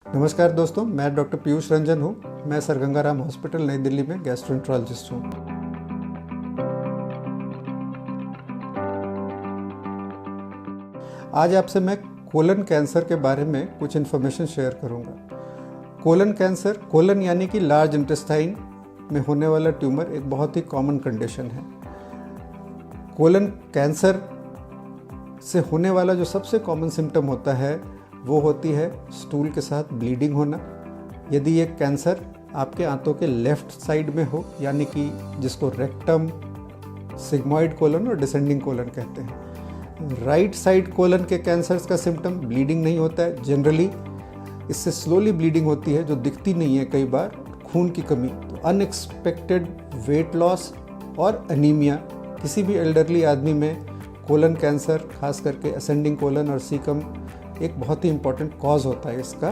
नमस्कार दोस्तों, मैं डॉक्टर पीयूष रंजन हूँ। मैं सर गंगाराम हॉस्पिटल नई दिल्ली में गैस्ट्रोएंटरोलॉजिस्ट हूँ। आज आपसे मैं कोलन कैंसर के बारे में कुछ इन्फॉर्मेशन शेयर करूँगा। कोलन कैंसर, कोलन यानी कि लार्ज इंटेस्टाइन में होने वाला ट्यूमर एक बहुत ही कॉमन कंडीशन है। कोलन कैंसर से होने वाला जो सबसे कॉमन सिम्टम होता है वो होती है स्टूल के साथ ब्लीडिंग होना। यदि ये कैंसर आपके आंतों के लेफ्ट साइड में हो, यानी कि जिसको रेक्टम, सिग्मॉइड कोलन और डिसेंडिंग कोलन कहते हैं। राइट साइड कोलन के कैंसर्स का सिम्टम ब्लीडिंग नहीं होता है जनरली, इससे स्लोली ब्लीडिंग होती है जो दिखती नहीं है कई बार, खून की कमी। तो अनएक्सपेक्टेड वेट लॉस और अनीमिया किसी भी एल्डरली आदमी में कोलन कैंसर, खास करके असेंडिंग कोलन और सीकम, एक बहुत ही इम्पॉर्टेंट कॉज होता है इसका।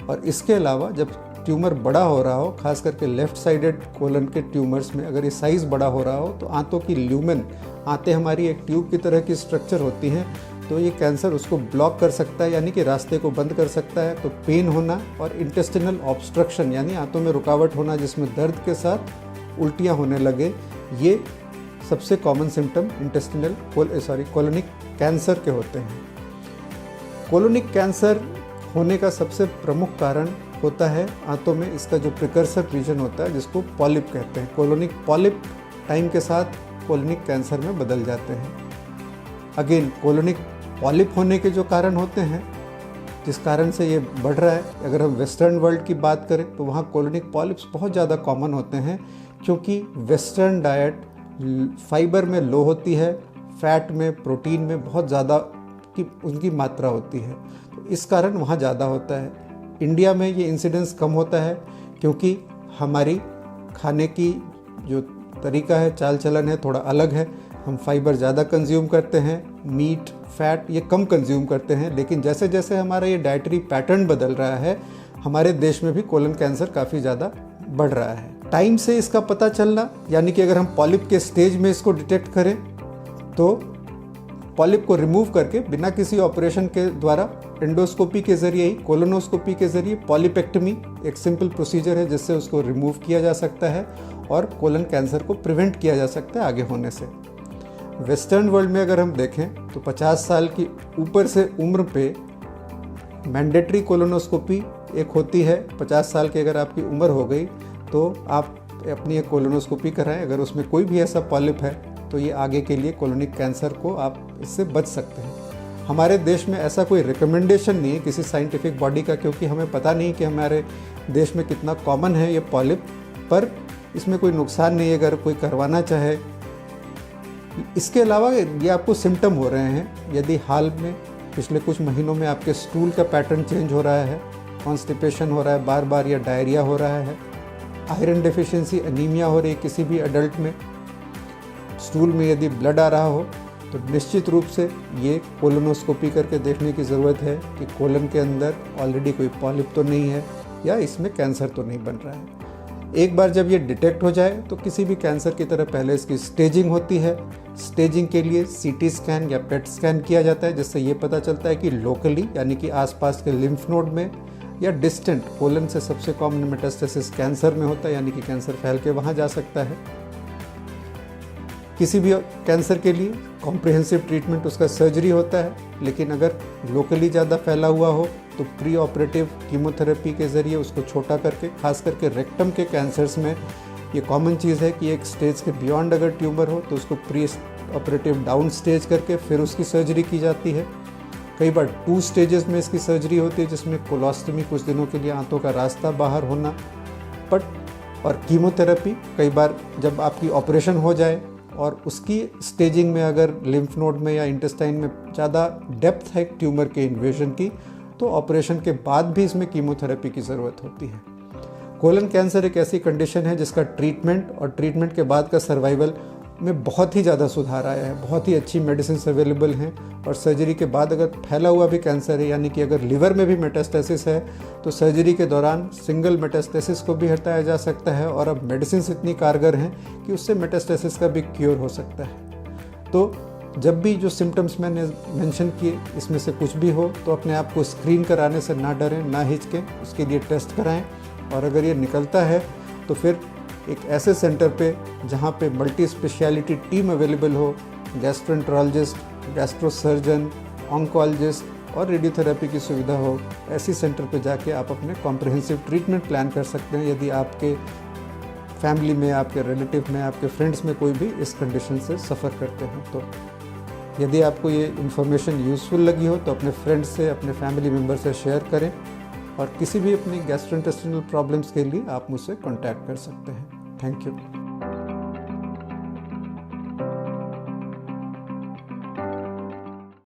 और इसके अलावा जब ट्यूमर बड़ा हो रहा हो, खास करके लेफ्ट साइडेड कोलन के ट्यूमर्स में अगर ये साइज़ बड़ा हो रहा हो, तो आंतों की ल्यूमेन, आंतें हमारी एक ट्यूब की तरह की स्ट्रक्चर होती हैं, तो ये कैंसर उसको ब्लॉक कर सकता है, यानी कि रास्ते को बंद कर सकता है। तो पेन होना और इंटेस्टिनल ऑब्स्ट्रक्शन यानी आंतों में रुकावट होना जिसमें दर्द के साथ उल्टियाँ होने लगे, ये सबसे कॉमन सिम्टम कोलोनिक कैंसर के होते हैं। कोलोनिक कैंसर होने का सबसे प्रमुख कारण होता है आंतों में इसका जो प्रिकर्सर रीजन होता है जिसको पॉलिप कहते हैं। कोलोनिक पॉलिप टाइम के साथ कोलोनिक कैंसर में बदल जाते हैं। अगेन, कोलोनिक पॉलिप होने के जो कारण होते हैं जिस कारण से ये बढ़ रहा है, अगर हम वेस्टर्न वर्ल्ड की बात करें तो वहाँ कोलोनिक पॉलिप्स बहुत ज़्यादा कॉमन होते हैं, क्योंकि वेस्टर्न डाइट फाइबर में लो होती है, फैट में, प्रोटीन में बहुत ज़्यादा की उनकी मात्रा होती है, तो इस कारण वहाँ ज़्यादा होता है। इंडिया में ये इंसिडेंस कम होता है क्योंकि हमारी खाने की जो तरीका है, चाल चलन है, थोड़ा अलग है। हम फाइबर ज़्यादा कंज्यूम करते हैं, मीट, फैट ये कम कंज्यूम करते हैं। लेकिन जैसे जैसे हमारा ये डाइटरी पैटर्न बदल रहा है, हमारे देश में भी कोलन कैंसर काफ़ी ज़्यादा बढ़ रहा है। टाइम से इसका पता चलना, यानी कि अगर हम पॉलिप के स्टेज में इसको डिटेक्ट करें तो पॉलिप को रिमूव करके बिना किसी ऑपरेशन के द्वारा एंडोस्कोपी के जरिए ही, कोलोनोस्कोपी के जरिए, पॉलिपेक्टमी एक सिंपल प्रोसीजर है जिससे उसको रिमूव किया जा सकता है और कोलन कैंसर को प्रिवेंट किया जा सकता है आगे होने से। वेस्टर्न वर्ल्ड में अगर हम देखें तो 50 साल की ऊपर से उम्र पे मैंडेटरी कोलोनोस्कोपी एक होती है। 50 साल की अगर आपकी उम्र हो गई तो आप अपनी एक कोलोनोस्कोपी कराएं। अगर उसमें कोई भी ऐसा पॉलिप है तो ये आगे के लिए कोलोनिक कैंसर को आप इससे बच सकते हैं। हमारे देश में ऐसा कोई रिकमेंडेशन नहीं है किसी साइंटिफिक बॉडी का, क्योंकि हमें पता नहीं कि हमारे देश में कितना कॉमन है ये पॉलिप, पर इसमें कोई नुकसान नहीं है अगर कोई करवाना चाहे। इसके अलावा ये आपको सिम्टम हो रहे हैं, यदि हाल में पिछले कुछ महीनों में आपके स्टूल का पैटर्न चेंज हो रहा है, कॉन्स्टिपेशन हो रहा है बार बार, या डायरिया हो रहा है, आयरन डेफिशिएंसी, अनीमिया हो रही है किसी भी एडल्ट में, स्टूल में यदि ब्लड आ रहा हो, तो निश्चित रूप से ये कोलोनोस्कोपी करके देखने की ज़रूरत है कि कोलन के अंदर ऑलरेडी कोई पॉलिप तो नहीं है या इसमें कैंसर तो नहीं बन रहा है। एक बार जब ये डिटेक्ट हो जाए तो किसी भी कैंसर की तरह पहले इसकी स्टेजिंग होती है। स्टेजिंग के लिए सीटी स्कैन या पेट स्कैन किया जाता है, जिससे ये पता चलता है कि लोकली, यानी कि आसपास के लिम्फ नोड में, या डिस्टेंट, कोलन से सबसे कॉमन मेटास्टेसिस कैंसर में होता है, यानी कि कैंसर फैल के वहाँ जा सकता है। किसी भी कैंसर के लिए कॉम्प्रिहेंसिव ट्रीटमेंट उसका सर्जरी होता है, लेकिन अगर लोकली ज़्यादा फैला हुआ हो तो प्री ऑपरेटिव कीमोथेरेपी के ज़रिए उसको छोटा करके, खास करके रेक्टम के कैंसर्स में ये कॉमन चीज़ है कि एक स्टेज के बियॉन्ड अगर ट्यूमर हो तो उसको प्री ऑपरेटिव डाउन स्टेज करके फिर उसकी सर्जरी की जाती है। कई बार 2 स्टेजेस में इसकी सर्जरी होती है, जिसमें कोलोस्टमी, कुछ दिनों के लिए आंतों का रास्ता बाहर होना, और कीमोथेरेपी कई बार जब आपकी ऑपरेशन हो जाए और उसकी स्टेजिंग में अगर लिम्फ नोड में या इंटेस्टाइन में ज़्यादा डेप्थ है ट्यूमर के इन्वेजन की, तो ऑपरेशन के बाद भी इसमें कीमोथेरेपी की ज़रूरत होती है। कोलन कैंसर एक ऐसी कंडीशन है जिसका ट्रीटमेंट और ट्रीटमेंट के बाद का सर्वाइवल में बहुत ही ज़्यादा सुधार आया है। बहुत ही अच्छी मेडिसिन अवेलेबल हैं, और सर्जरी के बाद अगर फैला हुआ भी कैंसर है, यानी कि अगर लिवर में भी मेटास्टेसिस है, तो सर्जरी के दौरान सिंगल मेटास्टेसिस को भी हटाया जा सकता है। और अब मेडिसिन इतनी कारगर हैं कि उससे मेटास्टेसिस का भी क्योर हो सकता है। तो जब भी जो सिम्टम्स मैंने मेंशन किए इसमें से कुछ भी हो तो अपने आप को स्क्रीन कराने से ना डरें, ना हिचकें, उसके लिए टेस्ट कराएं। और अगर ये निकलता है तो फिर एक ऐसे सेंटर पे जहाँ पे मल्टी स्पेशलिटी टीम अवेलेबल हो, गैस्ट्रोएंटरोलॉजिस्ट, गैस्ट्रोसर्जन, ऑन्कोलॉजिस्ट और रेडियोथेरेपी की सुविधा हो, ऐसी सेंटर पे जाके आप अपने कॉम्प्रिहेंसिव ट्रीटमेंट प्लान कर सकते हैं यदि आपके फैमिली में, आपके रिलेटिव में, आपके फ्रेंड्स में कोई भी इस कंडीशन से सफ़र करते हैं। तो यदि आपको ये इन्फॉर्मेशन यूज़फुल लगी हो तो अपने फ्रेंड्स से, अपने फैमिली मेम्बर से शेयर करें और किसी भी अपनी गैस्ट्रोइंटेस्टिनल प्रॉब्लम्स के लिए आप मुझसे कॉन्टैक्ट कर सकते हैं। Thank you.